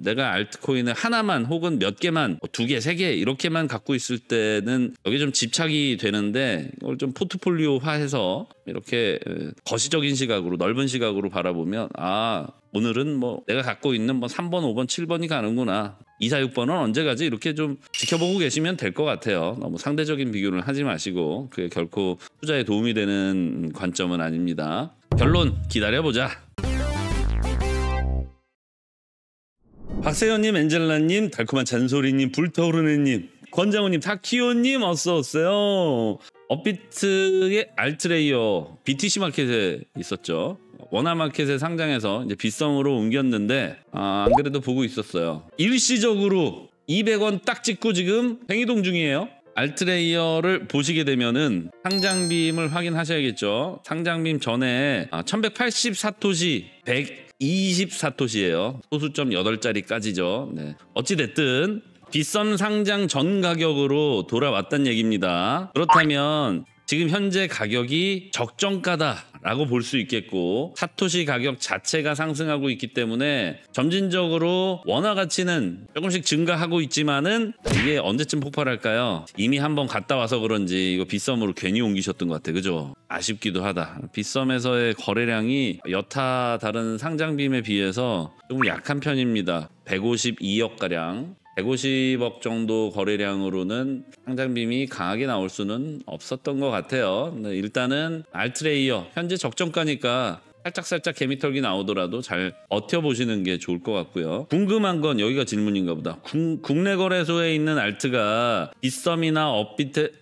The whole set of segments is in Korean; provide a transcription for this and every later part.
내가 알트코인을 하나만 혹은 몇 개만, 두 개, 세 개 이렇게만 갖고 있을 때는 여기 좀 집착이 되는데 이걸 좀 포트폴리오화해서 이렇게 거시적인 시각으로, 넓은 시각으로 바라보면 오늘은 뭐 내가 갖고 있는 뭐 3번, 5번, 7번이 가는구나. 2, 4, 6번은 언제 가지? 이렇게 좀 지켜보고 계시면 될 것 같아요. 너무 상대적인 비교를 하지 마시고 그게 결코 투자에 도움이 되는 관점은 아닙니다. 결론 기다려보자. 박세현님, 엔젤라님, 달콤한 잔소리님, 불타오르네님, 권장우님, 타키오님 어서 오세요. 업비트의 알트레이어 BTC 마켓에 있었죠. 원화마켓에 상장해서 이제 빗썸으로 옮겼는데 안 그래도 보고 있었어요. 일시적으로 200원 딱 찍고 지금 팽이동 중이에요. 알트레이어를 보시게 되면은 상장빔을 확인하셔야겠죠. 상장빔 전에 1180 사토시 120 사토시예요. 소수점 8자리까지죠. 네. 어찌 됐든 빗썸 상장 전 가격으로 돌아왔단 얘기입니다. 그렇다면 지금 현재 가격이 적정가다라고 볼 수 있겠고 사토시 가격 자체가 상승하고 있기 때문에 점진적으로 원화 가치는 조금씩 증가하고 있지만은 이게 언제쯤 폭발할까요? 이미 한번 갔다 와서 그런지 이거 빗썸으로 괜히 옮기셨던 것 같아. 그죠? 아쉽기도 하다. 빗썸에서의 거래량이 여타 다른 상장빔에 비해서 조금 약한 편입니다. 152억 가량. 150억 정도 거래량으로는 상장빔이 강하게 나올 수는 없었던 것 같아요. 일단은 알트레이어 현재 적정가니까 살짝살짝 개미털기 나오더라도 잘 버텨보시는 게 좋을 것 같고요. 궁금한 건 여기가 질문인가 보다. 국내 거래소에 있는 알트가 빗썸이나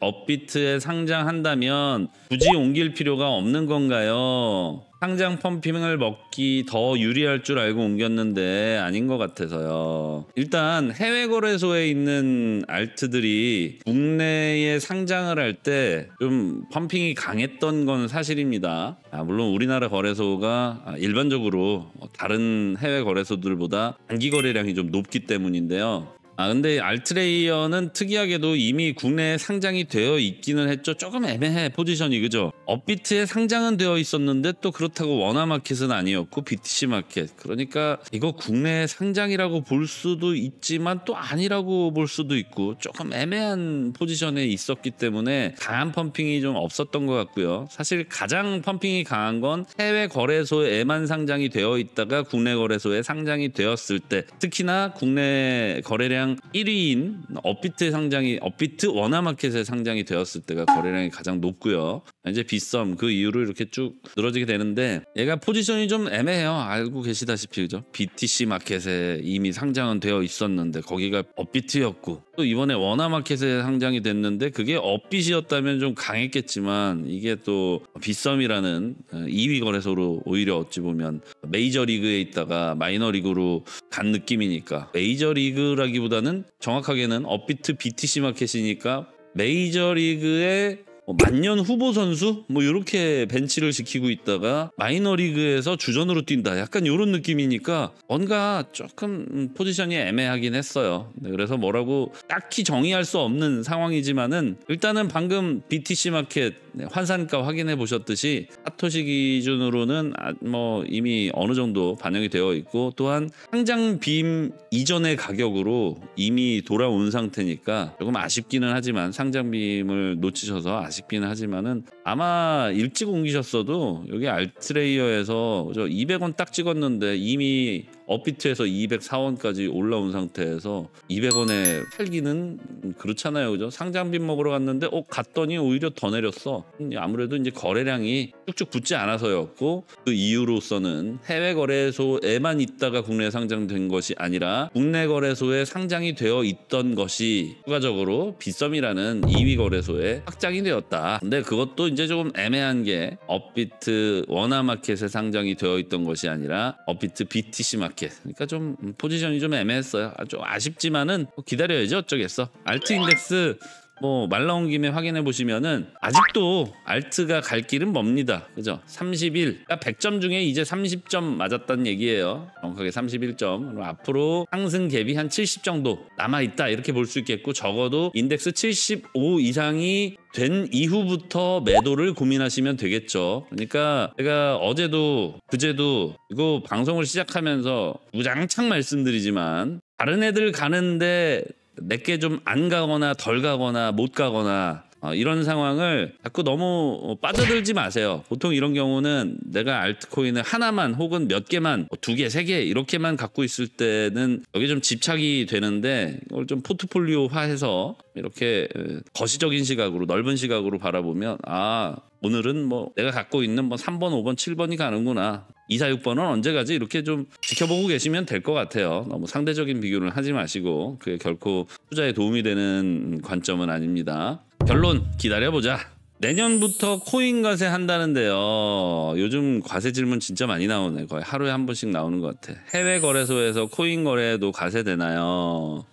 업비트에 상장한다면 굳이 옮길 필요가 없는 건가요? 상장 펌핑을 먹기 더 유리할 줄 알고 옮겼는데 아닌 것 같아서요. 일단 해외 거래소에 있는 알트들이 국내에 상장을 할 때 좀 펌핑이 강했던 건 사실입니다. 물론 우리나라 거래소가 일반적으로 다른 해외 거래소들보다 단기 거래량이 좀 높기 때문인데요. 근데 알트레이어는 특이하게도 이미 국내에 상장이 되어 있기는 했죠. 조금 애매해 포지션이. 그죠? 업비트에 상장은 되어 있었는데 또 그렇다고 원화마켓은 아니었고 BTC 마켓. 그러니까 이거 국내 상장이라고 볼 수도 있지만 또 아니라고 볼 수도 있고 조금 애매한 포지션에 있었기 때문에 강한 펌핑이 좀 없었던 것 같고요. 사실 가장 펌핑이 강한 건 해외 거래소에만 상장이 되어 있다가 국내 거래소에 상장이 되었을 때, 특히나 국내 거래량 1위인 업비트 원화마켓에 상장이 되었을 때가 거래량이 가장 높고요. 이제 빗썸 그 이후로 이렇게 쭉 늘어지게 되는데 얘가 포지션이 좀 애매해요. 알고 계시다시피. 그죠? BTC 마켓에 이미 상장은 되어 있었는데 거기가 업비트였고 또 이번에 원화마켓에 상장이 됐는데 그게 업빗이었다면 좀 강했겠지만 이게 또 빗썸이라는 2위 거래소로 오히려 어찌 보면 메이저리그에 있다가 마이너리그로 간 느낌이니까, 메이저리그라기보다는 정확하게는 업비트 BTC 마켓이니까 메이저리그의 만년 후보 선수 뭐 이렇게 벤치를 지키고 있다가 마이너리그에서 주전으로 뛴다, 약간 이런 느낌이니까 뭔가 조금 포지션이 애매하긴 했어요. 그래서 뭐라고 딱히 정의할 수 없는 상황이지만은 일단은 방금 BTC 마켓 환산가 확인해 보셨듯이 사토시 기준으로는 뭐 이미 어느 정도 반영이 되어 있고, 또한 상장빔 이전의 가격으로 이미 돌아온 상태니까 조금 아쉽기는 하지만, 상장빔을 놓치셔서 아쉽기는 하지만은 아마 일찍 옮기셨어도 여기 알트레이어에서 200원 딱 찍었는데 이미 업비트에서 204원까지 올라온 상태에서 200원에 팔기는 그렇잖아요. 그죠? 상장빔 먹으러 갔는데 갔더니 오히려 더 내렸어. 아무래도 이제 거래량이 쭉쭉 붙지 않아서였고, 그 이유로서는 해외 거래소에만 있다가 국내에 상장된 것이 아니라 국내 거래소에 상장이 되어 있던 것이 추가적으로 빗썸이라는 2위 거래소에 확장이 되었다. 근데 그것도 이제 조금 애매한 게 업비트 원화마켓에 상장이 되어 있던 것이 아니라 업비트 BTC 마켓. 그러니까 좀 포지션이 좀 애매했어요. 좀 아쉽지만은 기다려야지 어쩌겠어. 알트 인덱스 뭐 말 나온 김에 확인해 보시면은 아직도 알트가 갈 길은 멉니다. 그죠? 31. 그러니까 100점 중에 이제 30점 맞았다는 얘기예요. 정확하게 31점. 앞으로 상승 갭이 한 70 정도 남아 있다 이렇게 볼 수 있겠고, 적어도 인덱스 75 이상이 된 이후부터 매도를 고민하시면 되겠죠. 그러니까 제가 어제도 그제도 이거 방송을 시작하면서 무장창 말씀드리지만, 다른 애들 가는데 내게 좀 안 가거나 덜 가거나 못 가거나 이런 상황을 자꾸 너무 빠져들지 마세요. 보통 이런 경우는 내가 알트코인을 하나만 혹은 몇 개만, 두 개, 세 개 이렇게만 갖고 있을 때는 여기 좀 집착이 되는데, 이걸 좀 포트폴리오화해서 이렇게 거시적인 시각으로, 넓은 시각으로 바라보면, 아, 오늘은 뭐 내가 갖고 있는 뭐 3번, 5번, 7번이 가는구나. 2, 4, 6번은 언제 가지? 이렇게 좀 지켜보고 계시면 될 것 같아요. 너무 상대적인 비교를 하지 마시고, 그게 결코 투자에 도움이 되는 관점은 아닙니다. 결론 기다려보자. 내년부터 코인 과세 한다는데요. 요즘 과세 질문 진짜 많이 나오네. 거의 하루에 한 번씩 나오는 것 같아. 해외 거래소에서 코인 거래도 과세되나요?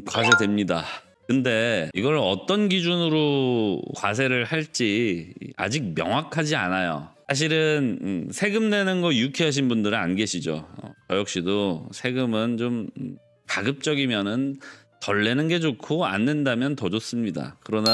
과세됩니다. 근데 이걸 어떤 기준으로 과세를 할지 아직 명확하지 않아요. 사실은 세금 내는 거 유쾌하신 분들은 안 계시죠. 저 역시도 세금은 좀 가급적이면은 덜 내는 게 좋고 안 낸다면 더 좋습니다. 그러나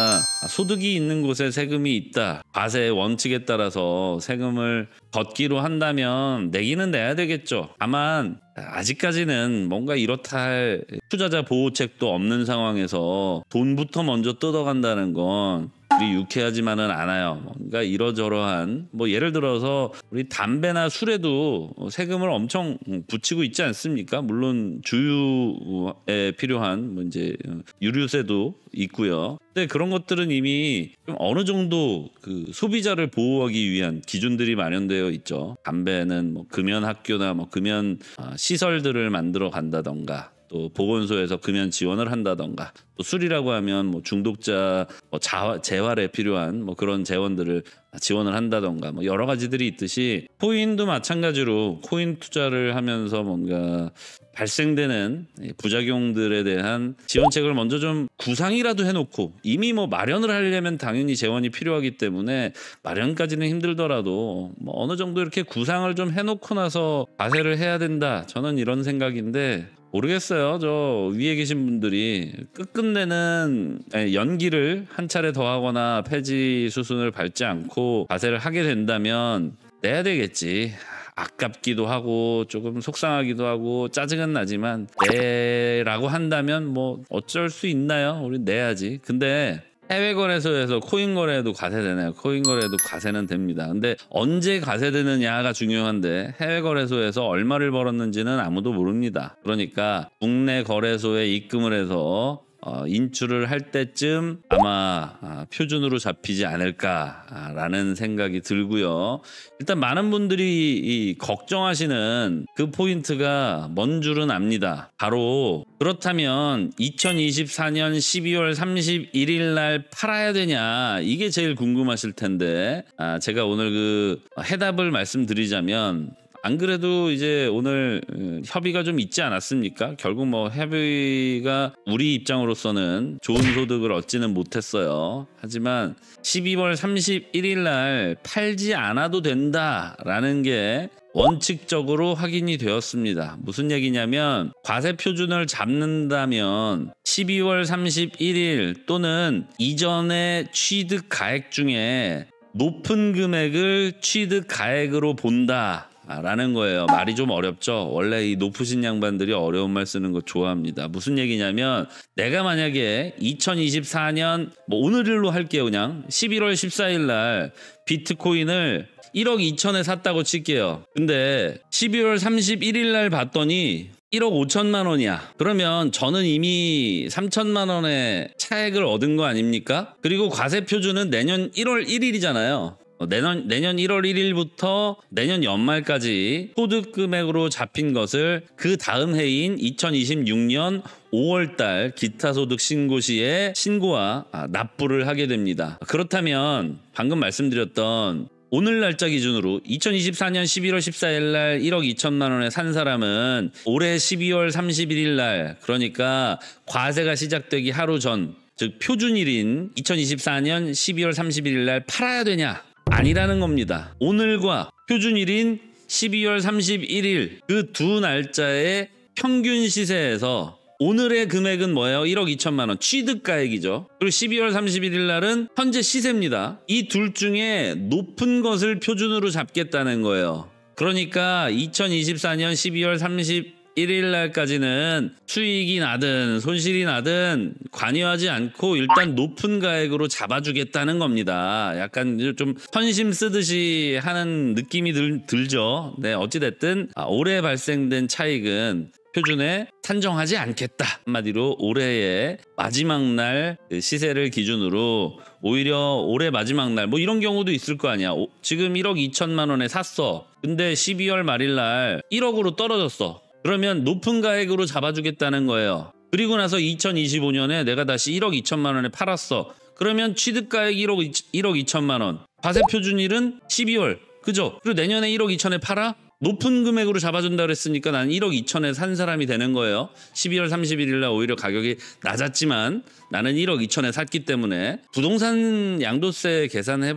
소득이 있는 곳에 세금이 있다, 과세의 원칙에 따라서 세금을 걷기로 한다면 내기는 내야 되겠죠. 다만 아직까지는 뭔가 이렇다 할 투자자 보호책도 없는 상황에서 돈부터 먼저 뜯어간다는 건 우리 유쾌하지만은 않아요. 뭔가 이러저러한, 뭐 예를 들어서 우리 담배나 술에도 세금을 엄청 붙이고 있지 않습니까? 물론 주유에 필요한 뭐 이제 유류세도 있고요. 근데 그런 것들은 이미 좀 어느 정도 그 소비자를 보호하기 위한 기준들이 마련되어 있죠. 담배는 뭐 금연 학교나 뭐 금연 시설들을 만들어 간다던가, 또 보건소에서 금연 지원을 한다던가, 또 술이라고 하면 뭐 중독자 뭐 재활에 필요한 뭐 그런 재원들을 지원을 한다던가, 뭐 여러 가지들이 있듯이 코인도 마찬가지로 코인 투자를 하면서 뭔가 발생되는 부작용들에 대한 지원책을 먼저 좀 구상이라도 해놓고, 이미 뭐 마련을 하려면 당연히 재원이 필요하기 때문에 마련까지는 힘들더라도 뭐 어느 정도 이렇게 구상을 좀 해놓고 나서 과세를 해야 된다, 저는 이런 생각인데, 모르겠어요. 저 위에 계신 분들이 끝끝내는 연기를 한 차례 더 하거나 폐지 수순을 밟지 않고 과세를 하게 된다면 내야 되겠지. 아깝기도 하고 조금 속상하기도 하고 짜증은 나지만, 내라고 한다면 뭐 어쩔 수 있나요? 우리 내야지. 근데 해외 거래소에서 코인 거래도 과세되나요? 코인 거래도 과세는 됩니다. 근데 언제 과세되느냐가 중요한데, 해외 거래소에서 얼마를 벌었는지는 아무도 모릅니다. 그러니까 국내 거래소에 입금을 해서 인출을 할 때쯤 아마 표준으로 잡히지 않을까라는 생각이 들고요. 일단 많은 분들이 걱정하시는 그 포인트가 뭔 줄은 압니다. 바로, 그렇다면 2024년 12월 31일 날 팔아야 되냐, 이게 제일 궁금하실 텐데, 제가 오늘 그 해답을 말씀드리자면, 안 그래도 이제 오늘 협의가 좀 있지 않았습니까? 결국 뭐 협의가 우리 입장으로서는 좋은 소득을 얻지는 못했어요. 하지만 12월 31일 날 팔지 않아도 된다라는 게 원칙적으로 확인이 되었습니다. 무슨 얘기냐면, 과세 표준을 잡는다면 12월 31일 또는 이전의 취득 가액 중에 높은 금액을 취득 가액으로 본다 라는 거예요. 말이 좀 어렵죠. 원래 이 높으신 양반들이 어려운 말 쓰는 거 좋아합니다. 무슨 얘기냐면, 내가 만약에 2024년 뭐 오늘일로 할게요. 그냥 11월 14일 날 비트코인을 1억 2천에 샀다고 칠게요. 근데 12월 31일 날 봤더니 1억 5천만 원이야. 그러면 저는 이미 3천만 원의 차액을 얻은 거 아닙니까? 그리고 과세 표준은 내년 1월 1일이잖아요. 내년 1월 1일부터 내년 연말까지 소득 금액으로 잡힌 것을 그 다음 해인 2026년 5월달 기타소득 신고 시에 신고와 납부를 하게 됩니다. 그렇다면 방금 말씀드렸던 오늘 날짜 기준으로 2024년 11월 14일 날 1억 2천만 원에 산 사람은 올해 12월 31일 날, 그러니까 과세가 시작되기 하루 전 즉 표준일인 2024년 12월 31일 날 팔아야 되냐? 아니라는 겁니다. 오늘과 표준일인 12월 31일 그 두 날짜의 평균 시세에서 오늘의 금액은 뭐예요? 1억 2천만 원 취득가액이죠. 그리고 12월 31일 날은 현재 시세입니다. 이 둘 중에 높은 것을 표준으로 잡겠다는 거예요. 그러니까 2024년 12월 31일 날까지는 수익이 나든 손실이 나든 관여하지 않고 일단 높은 가액으로 잡아주겠다는 겁니다. 약간 좀 선심 쓰듯이 하는 느낌이 들죠. 네, 어찌됐든 올해 발생된 차익은 표준에 산정하지 않겠다. 한마디로 올해의 마지막 날 시세를 기준으로 오히려 올해 마지막 날 뭐 이런 경우도 있을 거 아니야. 지금 1억 2천만 원에 샀어. 근데 12월 말일 날 1억으로 떨어졌어. 그러면 높은 가액으로 잡아주겠다는 거예요. 그리고 나서 2025년에 내가 다시 1억 2천만 원에 팔았어. 그러면 취득가액 1억 2천만 원. 과세 표준일은 12월. 그죠? 그리고 내년에 1억 2천에 팔아? 높은 금액으로 잡아준다 그랬으니까 나는 1억 2천에 산 사람이 되는 거예요. 12월 31일 날 오히려 가격이 낮았지만 나는 1억 2천에 샀기 때문에 부동산 양도세 계산해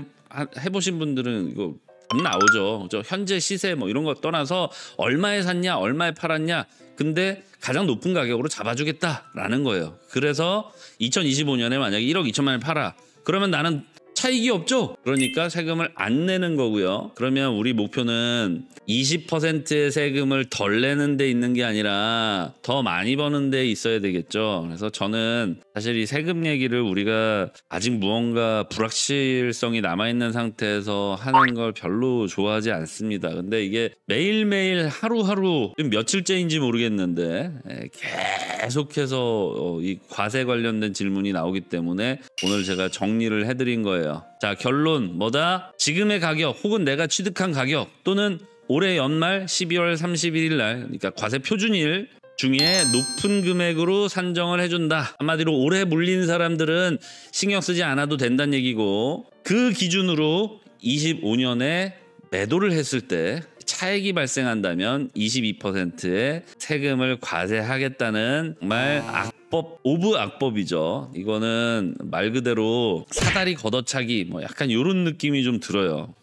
보신 분들은 이거 답 나오죠. 현재 시세 뭐 이런 거 떠나서 얼마에 샀냐, 얼마에 팔았냐. 근데 가장 높은 가격으로 잡아주겠다라는 거예요. 그래서 2025년에 만약에 1억 2천만 원에 팔아. 그러면 나는 차익이 없죠. 그러니까 세금을 안 내는 거고요. 그러면 우리 목표는 20%의 세금을 덜 내는 데 있는 게 아니라 더 많이 버는 데 있어야 되겠죠. 그래서 저는 사실 이 세금 얘기를 우리가 아직 무언가 불확실성이 남아있는 상태에서 하는 걸 별로 좋아하지 않습니다. 근데 이게 매일매일 하루하루 며칠째인지 모르겠는데 계속해서 이 과세 관련된 질문이 나오기 때문에 오늘 제가 정리를 해드린 거예요. 자, 결론 뭐다? 지금의 가격 혹은 내가 취득한 가격 또는 올해 연말 12월 31일 날 그러니까 과세 표준일 중에 높은 금액으로 산정을 해준다. 한마디로 올해 물린 사람들은 신경 쓰지 않아도 된다는 얘기고 그 기준으로 25년에 매도를 했을 때 차익이 발생한다면 22%의 세금을 과세하겠다는 정말 악법 오브 악법이죠. 이거는 말 그대로 사다리 걷어차기 뭐 약간 이런 느낌이 좀 들어요.